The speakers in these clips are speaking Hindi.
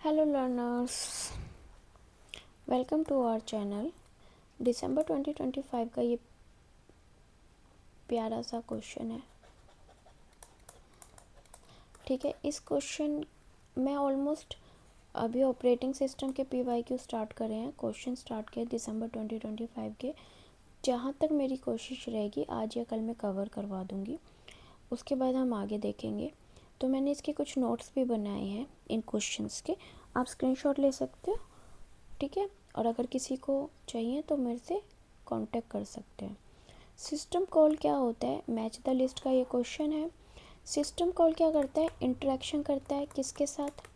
Hello learners, welcome to our channel. दिसंबर 2025 का ये प्यारा सा क्वेश्चन है। ठीक है, इस क्वेश्चन में ऑलमोस्ट अभी ऑपरेटिंग सिस्टम के PYQ स्टार्ट करे हैं, क्वेश्चन स्टार्ट किए दिसंबर 2025 के। जहाँ तक मेरी कोशिश रहेगी आज या कल मैं कवर करवा दूँगी, उसके बाद हम आगे देखेंगे। तो मैंने इसके कुछ नोट्स भी बनाए हैं इन क्वेश्चंस के, आप स्क्रीनशॉट ले सकते हो। ठीक है, और अगर किसी को चाहिए तो मेरे से कांटेक्ट कर सकते हैं। सिस्टम कॉल क्या होता है, मैच द लिस्ट का ये क्वेश्चन है। सिस्टम कॉल क्या करता है, इंटरेक्शन करता है किसके साथ,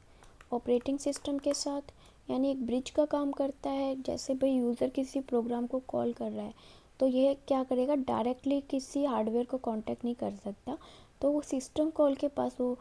ऑपरेटिंग सिस्टम के साथ, यानी एक ब्रिज का काम करता है। जैसे भाई यूज़र किसी प्रोग्राम को कॉल कर रहा है तो यह क्या करेगा, डायरेक्टली किसी हार्डवेयर को कांटेक्ट नहीं कर सकता, तो वो सिस्टम कॉल के पास वो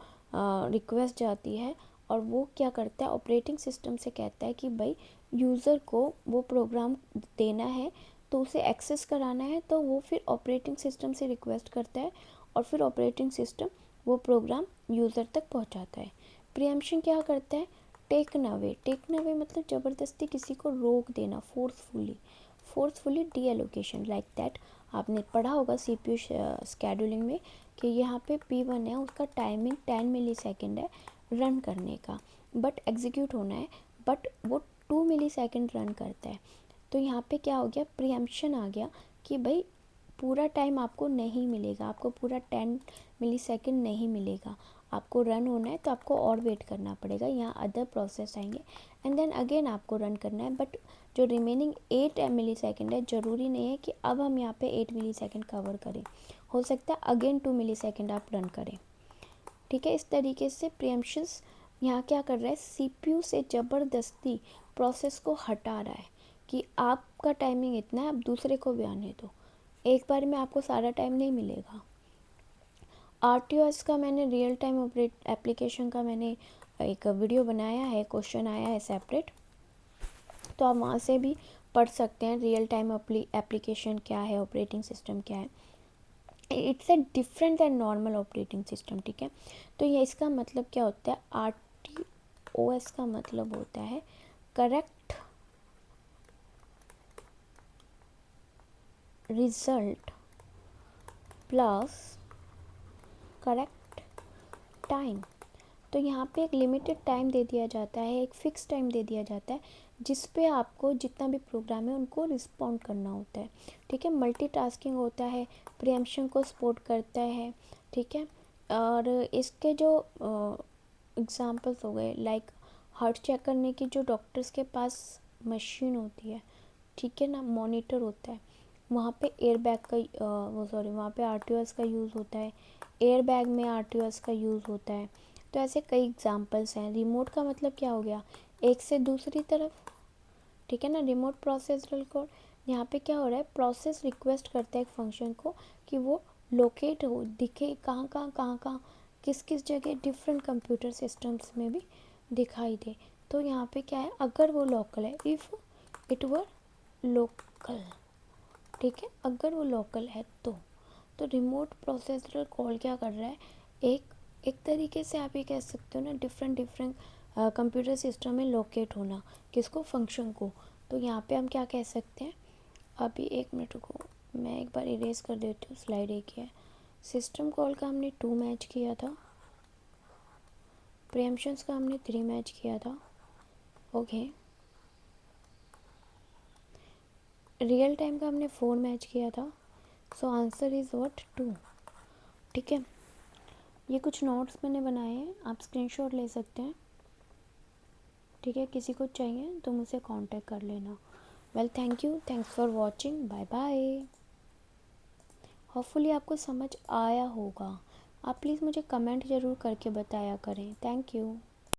रिक्वेस्ट जाती है और वो क्या करता है, ऑपरेटिंग सिस्टम से कहता है कि भाई यूज़र को वो प्रोग्राम देना है तो उसे एक्सेस कराना है, तो वो फिर ऑपरेटिंग सिस्टम से रिक्वेस्ट करता है और फिर ऑपरेटिंग सिस्टम वो प्रोग्राम यूज़र तक पहुंचाता है। प्रीएम्पशन क्या करता है, टेकन अवे मतलब ज़बरदस्ती किसी को रोक देना, forcefully D allocation like that. आपने पढ़ा होगा CPU स्केड्यूलिंग में कि यहाँ पे P1 है, उसका टाइमिंग 10 मिलीसेकंड है रन करने का, बट एग्जीक्यूट होना है, बट वो 2 मिलीसेकंड रन करता है। तो यहाँ पे क्या हो गया, प्रीएम्पशन आ गया कि भाई पूरा टाइम आपको नहीं मिलेगा, आपको पूरा 10 मिलीसेकंड नहीं मिलेगा, आपको रन होना है तो आपको और वेट करना पड़ेगा। यहाँ अदर प्रोसेस आएंगे एंड देन अगेन आपको रन करना है, बट जो रिमेनिंग 8 मिलीसेकंड है, ज़रूरी नहीं है कि अब हम यहाँ पे 8 मिलीसेकंड कवर करें, हो सकता है अगेन 2 मिलीसेकंड आप रन करें। ठीक है, इस तरीके से प्रीएम्पशंस यहाँ क्या कर रहा है, CPU से ज़बरदस्ती प्रोसेस को हटा रहा है कि आपका टाइमिंग इतना है, अब दूसरे को भी आने दो, एक बार में आपको सारा टाइम नहीं मिलेगा। RTOS का मैंने रियल टाइम ऑपरेट एप्लीकेशन का मैंने एक वीडियो बनाया है, क्वेश्चन आया है सेपरेट, तो आप वहाँ से भी पढ़ सकते हैं रियल टाइम एप्लीकेशन क्या है, ऑपरेटिंग सिस्टम क्या है। It's a different than normal operating system. ठीक है, तो ये इसका मतलब क्या होता है, RTOS का मतलब होता है correct result plus correct time. तो यहाँ पे एक लिमिटेड टाइम दे दिया जाता है, एक फ़िक्स टाइम दे दिया जाता है जिस पे आपको जितना भी प्रोग्राम है उनको रिस्पॉन्ड करना होता है। ठीक है, मल्टीटास्किंग होता है, प्रीएम्पशन को सपोर्ट करता है। ठीक है, और इसके जो एग्जांपल्स हो गए, लाइक हार्ट चेक करने की जो डॉक्टर्स के पास मशीन होती है, ठीक है ना, मॉनिटर होता है, वहाँ पे एयरबैग का वहाँ पे RTOS का यूज़ होता है, एयरबैग में RTOS का यूज़ होता है। तो ऐसे कई एग्जांपल्स हैं। रिमोट का मतलब क्या हो गया, एक से दूसरी तरफ। ठीक है ना, रिमोट प्रोसेसर कोड, यहाँ पे क्या हो रहा है, प्रोसेस रिक्वेस्ट करता है एक फंक्शन को कि वो लोकेट हो, दिखे कहाँ किस किस जगह, डिफरेंट कंप्यूटर सिस्टम्स में भी दिखाई दे। तो यहाँ पे क्या है, अगर वो लोकल है, इफ़ इट वर लोकल। ठीक है, अगर वो लोकल है तो रिमोट प्रोसेसर कॉल क्या कर रहा है, एक तरीके से आप ये कह सकते हो ना, डिफरेंट कंप्यूटर सिस्टम में लोकेट होना, किसको, फंक्शन को। तो यहाँ पे हम क्या कह सकते हैं, अभी एक मिनट को मैं एक बार इरेज कर देती हूँ, स्लाइड एक ही है। सिस्टम कॉल का हमने 2 मैच किया था, प्रीएम्पशंस का हमने 3 मैच किया था। ओके, रियल टाइम का हमने 4 मैच किया था। So answer is what, 2। ठीक है, ये कुछ नोट्स मैंने बनाए हैं, आप स्क्रीनशॉट ले सकते हैं। ठीक है, किसी को चाहिए तो मुझसे कांटेक्ट कर लेना। Well, thanks for watching, bye bye. Hopefully आपको समझ आया होगा। आप प्लीज़ मुझे कमेंट ज़रूर करके बताया करें। Thank you.